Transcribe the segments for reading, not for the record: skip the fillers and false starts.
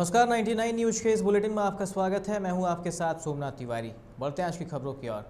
नमस्कार, 99 न्यूज के इस बुलेटिन में आपका स्वागत है। मैं हूं आपके साथ सोमनाथ तिवारी। बढ़ते हैं आज की खबरों की ओर।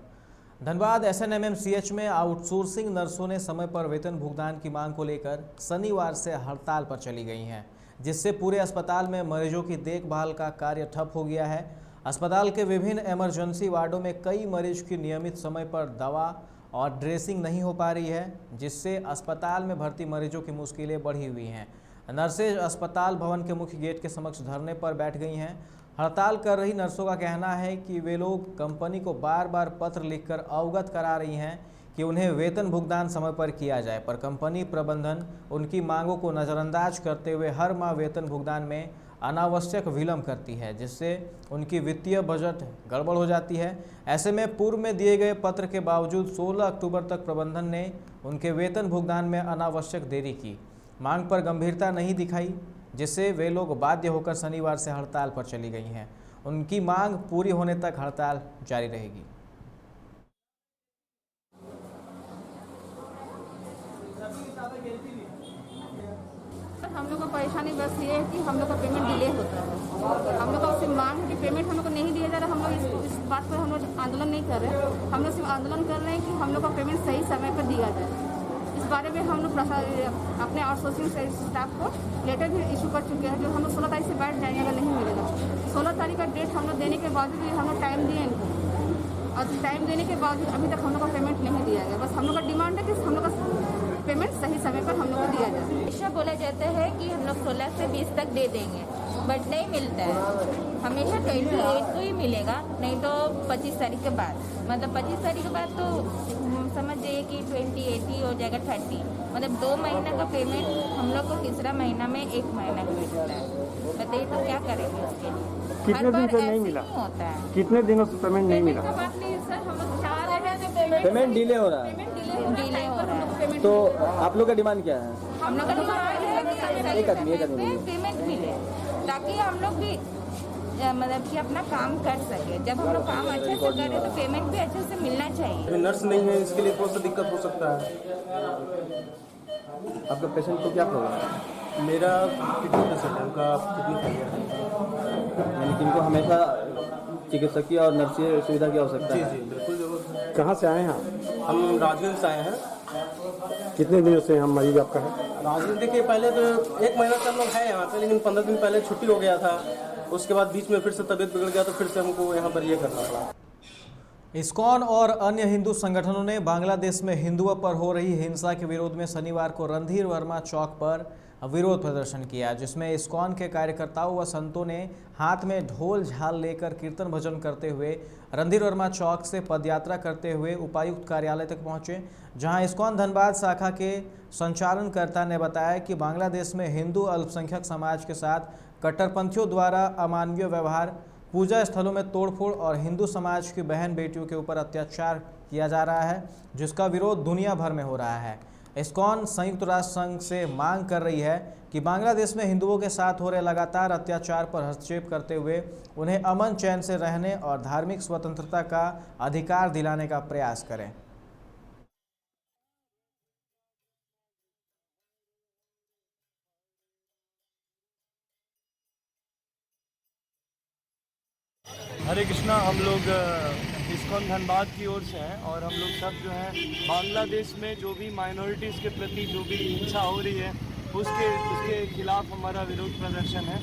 धनबाद SNMMCH में आउटसोर्सिंग नर्सों ने समय पर वेतन भुगतान की मांग को लेकर शनिवार से हड़ताल पर चली गई हैं, जिससे पूरे अस्पताल में मरीजों की देखभाल का कार्य ठप हो गया है। अस्पताल के विभिन्न इमरजेंसी वार्डों में कई मरीज की नियमित समय पर दवा और ड्रेसिंग नहीं हो पा रही है, जिससे अस्पताल में भर्ती मरीजों की मुश्किलें बढ़ी हुई हैं। नर्सेज अस्पताल भवन के मुख्य गेट के समक्ष धरने पर बैठ गई हैं। हड़ताल कर रही नर्सों का कहना है कि वे लोग कंपनी को बार बार पत्र लिखकर अवगत करा रही हैं कि उन्हें वेतन भुगतान समय पर किया जाए, पर कंपनी प्रबंधन उनकी मांगों को नज़रअंदाज करते हुए हर माह वेतन भुगतान में अनावश्यक विलंब करती है, जिससे उनकी वित्तीय बजट गड़बड़ हो जाती है। ऐसे में पूर्व में दिए गए पत्र के बावजूद 16 अक्टूबर तक प्रबंधन ने उनके वेतन भुगतान में अनावश्यक देरी की, मांग पर गंभीरता नहीं दिखाई, जिससे वे लोग बाध्य होकर शनिवार से हड़ताल पर चली गई हैं। उनकी मांग पूरी होने तक हड़ताल जारी रहेगी। हम लोग को परेशानी बस ये है कि हम लोग का पेमेंट डिले होता है। हम लोग का सिर्फ मांग की पेमेंट हम लोग को नहीं दिया जा रहा। हम लोग इस बात पर हम लोग आंदोलन नहीं कर रहे हैं। हम लोग सिर्फ आंदोलन कर रहे हैं कि हम लोग का पेमेंट सही समय पर दिया जाए। इस बारे में हम लोग अपने आउटसोर्सिंग स्टाफ को लेटर भी इशू कर चुके हैं, जो हम लोग 16 तारीख से बैठ जाएंगे अगर नहीं मिलेगा। 16 तारीख का डेट हम लोग देने के बावजूद भी हम लोग टाइम दिए इनको, और टाइम देने के बावजूद अभी तक हम लोग का पेमेंट नहीं दिया गया। बस हम लोग का डिमांड है कि हम लोग का पेमेंट सही समय पर हम लोग को दिया जाए। हमेशा बोला जाता है कि हम लोग 16 से 20 तक दे देंगे, बट नहीं मिलता है। हमेशा 28 को ही मिलेगा, नहीं तो 25 तारीख के बाद। मतलब 25 तारीख के बाद तो समझ जाइए कि 28 ही हो जाएगा, 30। मतलब 2 महीना का पेमेंट हम लोग को तीसरा महीना में 1 महीना का मिलता है। बताइए तो क्या करेंगे उसके लिए? कितने दिन से नहीं मिला? होता है कितने दिनों से पेमेंट नहीं मिला? बात नहीं सर, हम लोग चाह रहे हैं पेमेंट डिले हो रहा है। डिले हो रहा है। तो आप लोग का डिमांड क्या है? हम लोग का डिमांड है कि सही एक आदमी समय पे पेमेंट मिले, ताकि हम लोग भी मतलब कि अपना काम कर सके। जब हम लोग काम अच्छे से करें तो पेमेंट भी अच्छे से मिलना चाहिए। नर्स नहीं है, इसके लिए कौन सा दिक्कत हो सकता है? आपका पेशेंट को क्या प्रॉब्लम है? मेरा किडनी पेशेंट है, उनका किडनी फेलियर है। यानी कि इनको हमेशा चिकित्सकीय और नर्सीय सुविधा की आवश्यकता जी है। जी बिल्कुल जरूरत है। कहाँ से आए हैं आप? हम राजगंज से आए हैं। कितने दिनों से हम मरीज आपका है? राजगंज देखिए, पहले तो 1 महीना से हम लोग हैं यहाँ पे, लेकिन 15 दिन पहले छुट्टी हो गया था। उसके बाद बीच में फिर से तबीयत बिगड़ गया, तो फिर से हमको यहाँ पर ये करना पड़ा। इस्कॉन और अन्य हिंदू संगठनों ने बांग्लादेश में हिंदुओं पर हो रही हिंसा के विरोध में शनिवार को रणधीर वर्मा चौक पर विरोध प्रदर्शन किया, जिसमें इस्कॉन के कार्यकर्ताओं व संतों ने हाथ में ढोल झाल लेकर कीर्तन भजन करते हुए रणधीर वर्मा चौक से पदयात्रा करते हुए उपायुक्त कार्यालय तक पहुंचे, जहां इस्कॉन धनबाद शाखा के संचालनकर्ता ने बताया कि बांग्लादेश में हिंदू अल्पसंख्यक समाज के साथ कट्टरपंथियों द्वारा अमानवीय व्यवहार, पूजा स्थलों में तोड़फोड़ और हिंदू समाज की बहन बेटियों के ऊपर अत्याचार किया जा रहा है, जिसका विरोध दुनिया भर में हो रहा है। इस्कॉन संयुक्त राष्ट्र संघ से मांग कर रही है कि बांग्लादेश में हिंदुओं के साथ हो रहे लगातार अत्याचार पर हस्तक्षेप करते हुए उन्हें अमन चैन से रहने और धार्मिक स्वतंत्रता का अधिकार दिलाने का प्रयास करें। हरे कृष्णा। हम लोग इस्कॉन धनबाद की ओर से हैं और हम लोग सब जो है बांग्लादेश में जो भी माइनॉरिटीज़ के प्रति जो भी हिंसा हो रही है उसके खिलाफ हमारा विरोध प्रदर्शन है।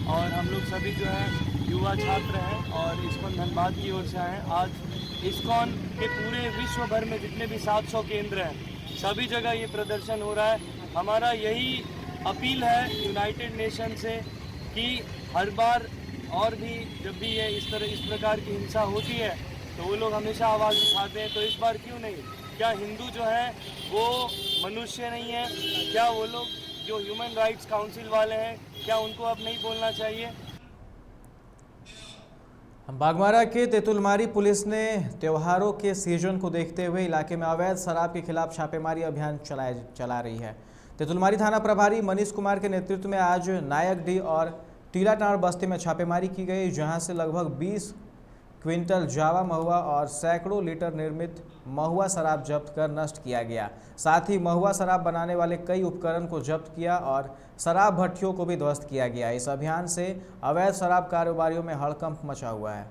और हम लोग सभी जो है युवा छात्र हैं और इस्कॉन धनबाद की ओर से आए हैं। आज इस्कॉन के पूरे विश्व भर में जितने भी 700 केंद्र हैं, सभी जगह ये प्रदर्शन हो रहा है। हमारा यही अपील है यूनाइटेड नेशन से कि हर बार और भी जब भी ये इस प्रकार की हिंसा होती है तो वो लोग हमेशा आवाज़ उठाते हैं, तो इस बार क्यों नहीं? क्या हिंदू जो है वो मनुष्य नहीं है? क्या वो लोग जो ह्यूमन राइट्स काउंसिल वाले हैं, क्या उनको अब नहीं बोलना चाहिए? बागमारा के तेतुलमारी पुलिस ने त्योहारों के सीजन को देखते हुए इलाके में अवैध शराब के खिलाफ छापेमारी अभियान चला रही है। तेतुलमारी थाना प्रभारी मनीष कुमार के नेतृत्व में आज नायक डी और टीलाटाड़ बस्ती में छापेमारी की गई, जहां से लगभग 20 क्विंटल जावा महुआ और सैकड़ों लीटर निर्मित महुआ शराब जब्त कर नष्ट किया गया। साथ ही महुआ शराब बनाने वाले कई उपकरण को जब्त किया और शराब भट्टियों को भी ध्वस्त किया गया। इस अभियान से अवैध शराब कारोबारियों में हड़कंप मचा हुआ है।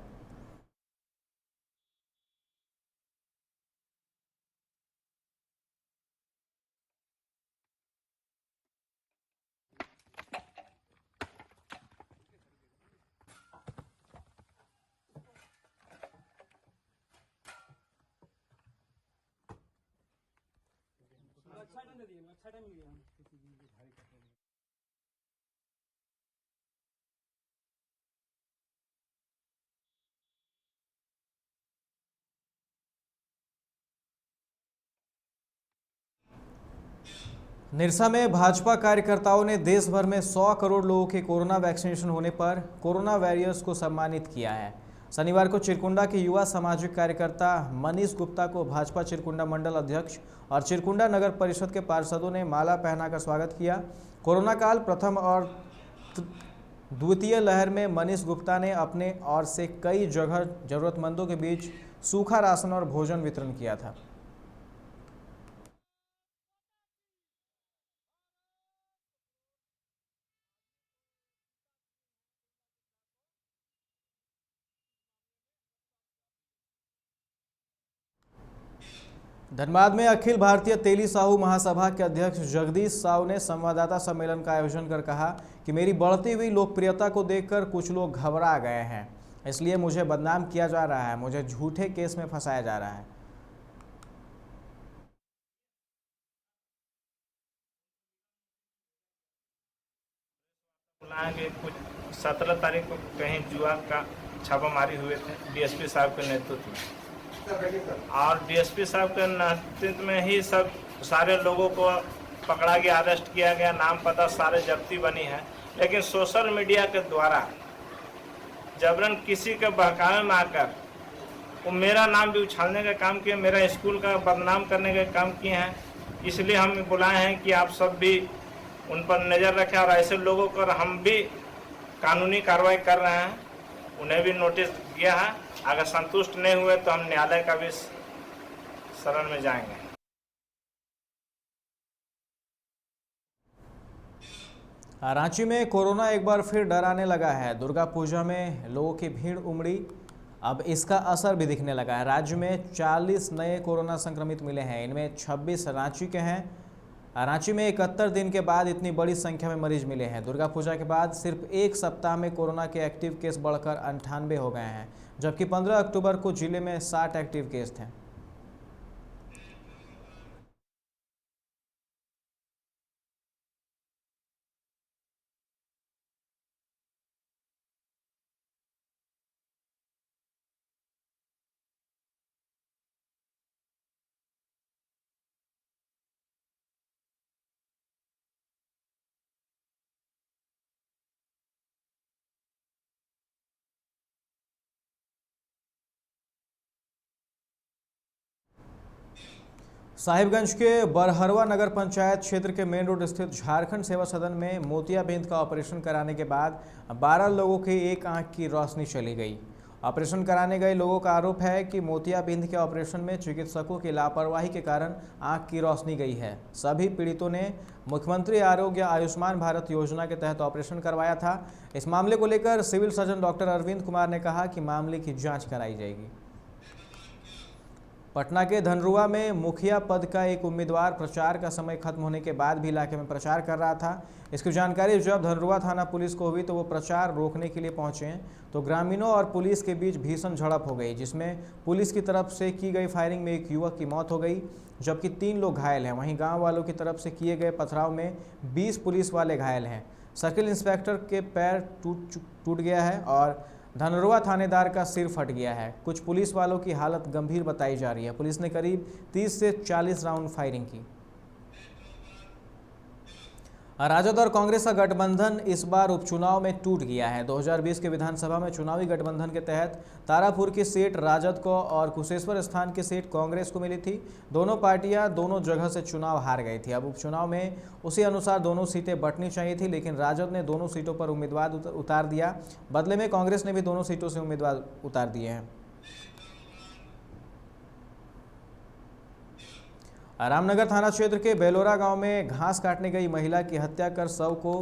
निरसा में भाजपा कार्यकर्ताओं ने देश भर में 100 करोड़ लोगों के कोरोना वैक्सीनेशन होने पर कोरोना वॉरियर्स को सम्मानित किया है। शनिवार को चिरकुंडा के युवा सामाजिक कार्यकर्ता मनीष गुप्ता को भाजपा चिरकुंडा मंडल अध्यक्ष और चिरकुंडा नगर परिषद के पार्षदों ने माला पहनाकर स्वागत किया। कोरोना काल प्रथम और द्वितीय लहर में मनीष गुप्ता ने अपने ओर से कई जगह जरूरतमंदों के बीच सूखा राशन और भोजन वितरण किया था। धनबाद में अखिल भारतीय तेली साहू महासभा के अध्यक्ष जगदीश साहू ने संवाददाता सम्मेलन का आयोजन कर कहा कि मेरी बढ़ती हुई लोकप्रियता को देखकर कुछ लोग घबरा गए हैं, इसलिए मुझे बदनाम किया जा रहा है, मुझे झूठे केस में फंसाया जा रहा है। बुलाएंगे कुछ 17 तारीख को कहीं जुआ का छापामारी हुए थे डीएसपी साहब के नेतृत्व में, और डीएसपी साहब के नेतृत्व में ही सब सारे लोगों को पकड़ा गया, अरेस्ट किया गया, नाम पता सारे जब्ती बनी है। लेकिन सोशल मीडिया के द्वारा जबरन किसी के बहकावे में आकर वो मेरा नाम भी उछालने का काम किए, मेरा स्कूल का बदनाम करने का काम किए हैं। इसलिए हम बुलाए हैं कि आप सब भी उन पर नज़र रखें और ऐसे लोगों को हम भी कानूनी कार्रवाई कर रहे हैं, उन्हें भी नोटिस दिया है। अगर संतुष्ट नहीं हुए तो हम न्यायालय का भी शरण में जाएंगे। रांची में कोरोना एक बार फिर डराने लगा है। दुर्गा पूजा में लोगों की भीड़ उमड़ी, अब इसका असर भी दिखने लगा है। राज्य में 40 नए कोरोना संक्रमित मिले हैं, इनमें 26 रांची के हैं। रांची में 71 दिन के बाद इतनी बड़ी संख्या में मरीज मिले हैं। दुर्गा पूजा के बाद सिर्फ एक सप्ताह में कोरोना के एक्टिव केस बढ़कर 98 हो गए हैं, जबकि 15 अक्टूबर को जिले में 60 एक्टिव केस थे। साहिबगंज के बरहरवा नगर पंचायत क्षेत्र के मेन रोड स्थित झारखंड सेवा सदन में मोतियाबिंद का ऑपरेशन कराने के बाद 12 लोगों की एक आंख की रोशनी चली गई। ऑपरेशन कराने गए लोगों का आरोप है कि मोतियाबिंद के ऑपरेशन में चिकित्सकों की लापरवाही के कारण आंख की रोशनी गई है। सभी पीड़ितों ने मुख्यमंत्री आरोग्य आयुष्मान भारत योजना के तहत ऑपरेशन करवाया था। इस मामले को लेकर civil surgeon doctor Arvind Kumar ने कहा कि मामले की जाँच कराई जाएगी। पटना के धनरुआ में मुखिया पद का एक उम्मीदवार प्रचार का समय खत्म होने के बाद भी इलाके में प्रचार कर रहा था। इसकी जानकारी जब धनरुआ थाना पुलिस को हुई तो वो प्रचार रोकने के लिए पहुंचे तो ग्रामीणों और पुलिस के बीच भीषण झड़प हो गई, जिसमें पुलिस की तरफ से की गई फायरिंग में एक युवक की मौत हो गई, जबकि 3 लोग घायल हैं। वहीं गाँव वालों की तरफ से किए गए पथराव में 20 पुलिस वाले घायल हैं। सर्किल इंस्पेक्टर के पैर टूट गया है और धनरुआ थानेदार का सिर फट गया है। कुछ पुलिस वालों की हालत गंभीर बताई जा रही है। पुलिस ने करीब 30 से 40 राउंड फायरिंग की। राजद और कांग्रेस का गठबंधन इस बार उपचुनाव में टूट गया है। 2020 के विधानसभा में चुनावी गठबंधन के तहत तारापुर की सीट राजद को और कुशेश्वर स्थान की सीट कांग्रेस को मिली थी। दोनों पार्टियां दोनों जगह से चुनाव हार गई थी। अब उपचुनाव में उसी अनुसार दोनों सीटें बंटनी चाहिए थी, लेकिन राजद ने दोनों सीटों पर उम्मीदवार उतार दिया। बदले में कांग्रेस ने भी दोनों सीटों से उम्मीदवार उतार दिए हैं। रामनगर थाना क्षेत्र के बेलोरा गांव में घास काटने गई महिला की हत्या कर शव को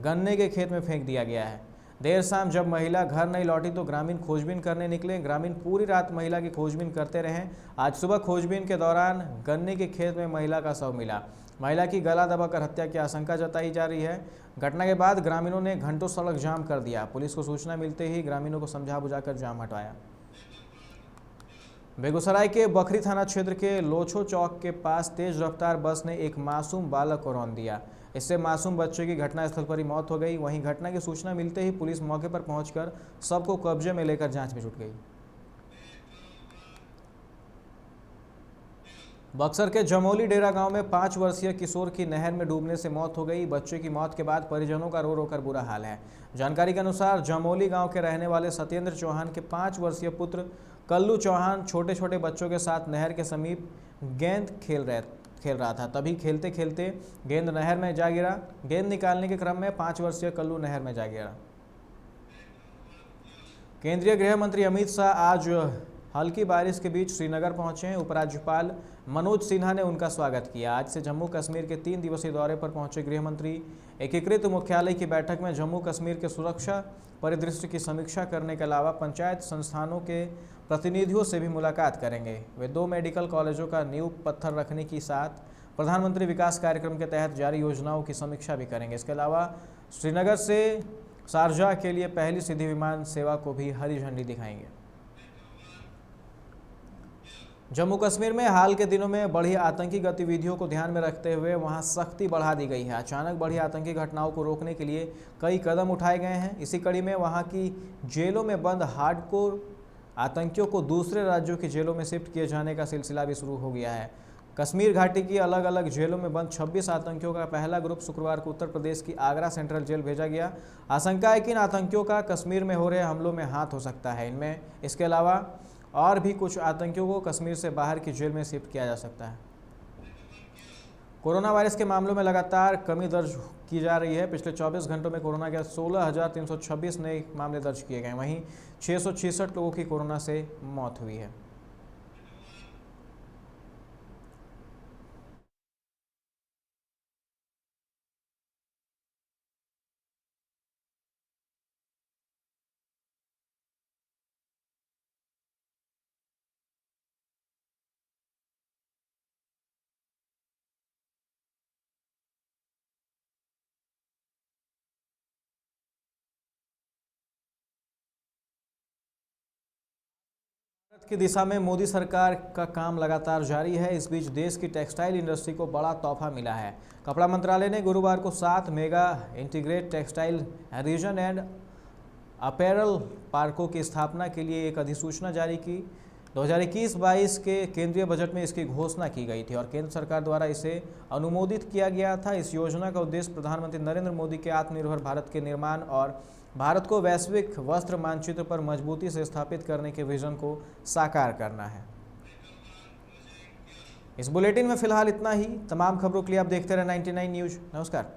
गन्ने के खेत में फेंक दिया गया है। देर शाम जब महिला घर नहीं लौटी तो ग्रामीण खोजबीन करने निकले। ग्रामीण पूरी रात महिला की खोजबीन करते रहे। आज सुबह खोजबीन के दौरान गन्ने के खेत में महिला का शव मिला। महिला की गला दबाकर हत्या की आशंका जताई जा रही है। घटना के बाद ग्रामीणों ने घंटों सड़क जाम कर दिया। पुलिस को सूचना मिलते ही ग्रामीणों को समझा बुझाकर जाम हटवाया। बेगूसराय के बखरी थाना क्षेत्र के लोछो चौक के पास तेज रफ्तार बस ने एक मासूम बालक को रौंद दिया। इससे मासूम बच्चे की घटनास्थल पर ही मौत हो गई। वहीं घटना की सूचना मिलते ही पुलिस मौके पर पहुंचकर सबको कब्जे में लेकर जांच में जुट गई। बक्सर के जमोली डेरा गांव में 5 वर्षीय किशोर की नहर में डूबने से मौत हो गई। बच्चे की मौत के बाद परिजनों का रो रो कर बुरा हाल है। जानकारी के अनुसार जमोली गांव के रहने वाले सत्येंद्र चौहान के 5 वर्षीय पुत्र कल्लू चौहान छोटे छोटे बच्चों के साथ नहर के समीप गेंद खेल रहा था। तभी खेलते खेलते गेंद नहर में जा गिरा। गेंद निकालने के क्रम में 5 वर्षीय कल्लू नहर में जा गिरा। केंद्रीय गृह मंत्री अमित शाह आज हल्की बारिश के बीच श्रीनगर पहुंचे। उपराज्यपाल मनोज सिन्हा ने उनका स्वागत किया। आज से जम्मू कश्मीर के 3 दिवसीय दौरे पर पहुंचे गृह मंत्री एकीकृत मुख्यालय की बैठक में जम्मू कश्मीर के सुरक्षा परिदृश्य की समीक्षा करने के अलावा पंचायत संस्थानों के प्रतिनिधियों से भी मुलाकात करेंगे। वे 2 मेडिकल कॉलेजों का नींव पत्थर रखने के साथ प्रधानमंत्री विकास कार्यक्रम के तहत जारी योजनाओं की समीक्षा भी करेंगे। इसके अलावा श्रीनगर से शारजाह के लिए पहली सीधी विमान सेवा को भी हरी झंडी दिखाएंगे। जम्मू कश्मीर में हाल के दिनों में बढ़ी आतंकी गतिविधियों को ध्यान में रखते हुए वहां सख्ती बढ़ा दी गई है। अचानक बढ़ी आतंकी घटनाओं को रोकने के लिए कई कदम उठाए गए हैं। इसी कड़ी में वहां की जेलों में बंद हार्डकोर आतंकियों को दूसरे राज्यों की जेलों में शिफ्ट किए जाने का सिलसिला भी शुरू हो गया है। कश्मीर घाटी की अलग अलग जेलों में बंद 26 आतंकियों का पहला ग्रुप शुक्रवार को उत्तर प्रदेश की आगरा सेंट्रल जेल भेजा गया। आशंका है कि इन आतंकियों का कश्मीर में हो रहे हमलों में हाथ हो सकता है। इनमें इसके अलावा और भी कुछ आतंकियों को कश्मीर से बाहर की जेल में शिफ्ट किया जा सकता है। कोरोना वायरस के मामलों में लगातार कमी दर्ज की जा रही है। पिछले 24 घंटों में कोरोना के 16,326 नए मामले दर्ज किए गए। वहीं 666 लोगों की कोरोना से मौत हुई है। भारत की दिशा में मोदी सरकार का काम लगातार जारी है। इस बीच देश की टेक्सटाइल इंडस्ट्री को बड़ा तोहफा मिला है। कपड़ा मंत्रालय ने गुरुवार को 7 mega integrate textile reason and apparel पार्कों की स्थापना के लिए एक अधिसूचना जारी की। 2021-22 के केंद्रीय बजट में इसकी घोषणा की गई थी और केंद्र सरकार द्वारा इसे अनुमोदित किया गया था। इस योजना का उद्देश्य प्रधानमंत्री नरेंद्र मोदी के आत्मनिर्भर भारत के निर्माण और भारत को वैश्विक वस्त्र मानचित्र पर मजबूती से स्थापित करने के विजन को साकार करना है। इस बुलेटिन में फिलहाल इतना ही। तमाम खबरों के लिए आप देखते रहे 99 न्यूज़। नमस्कार।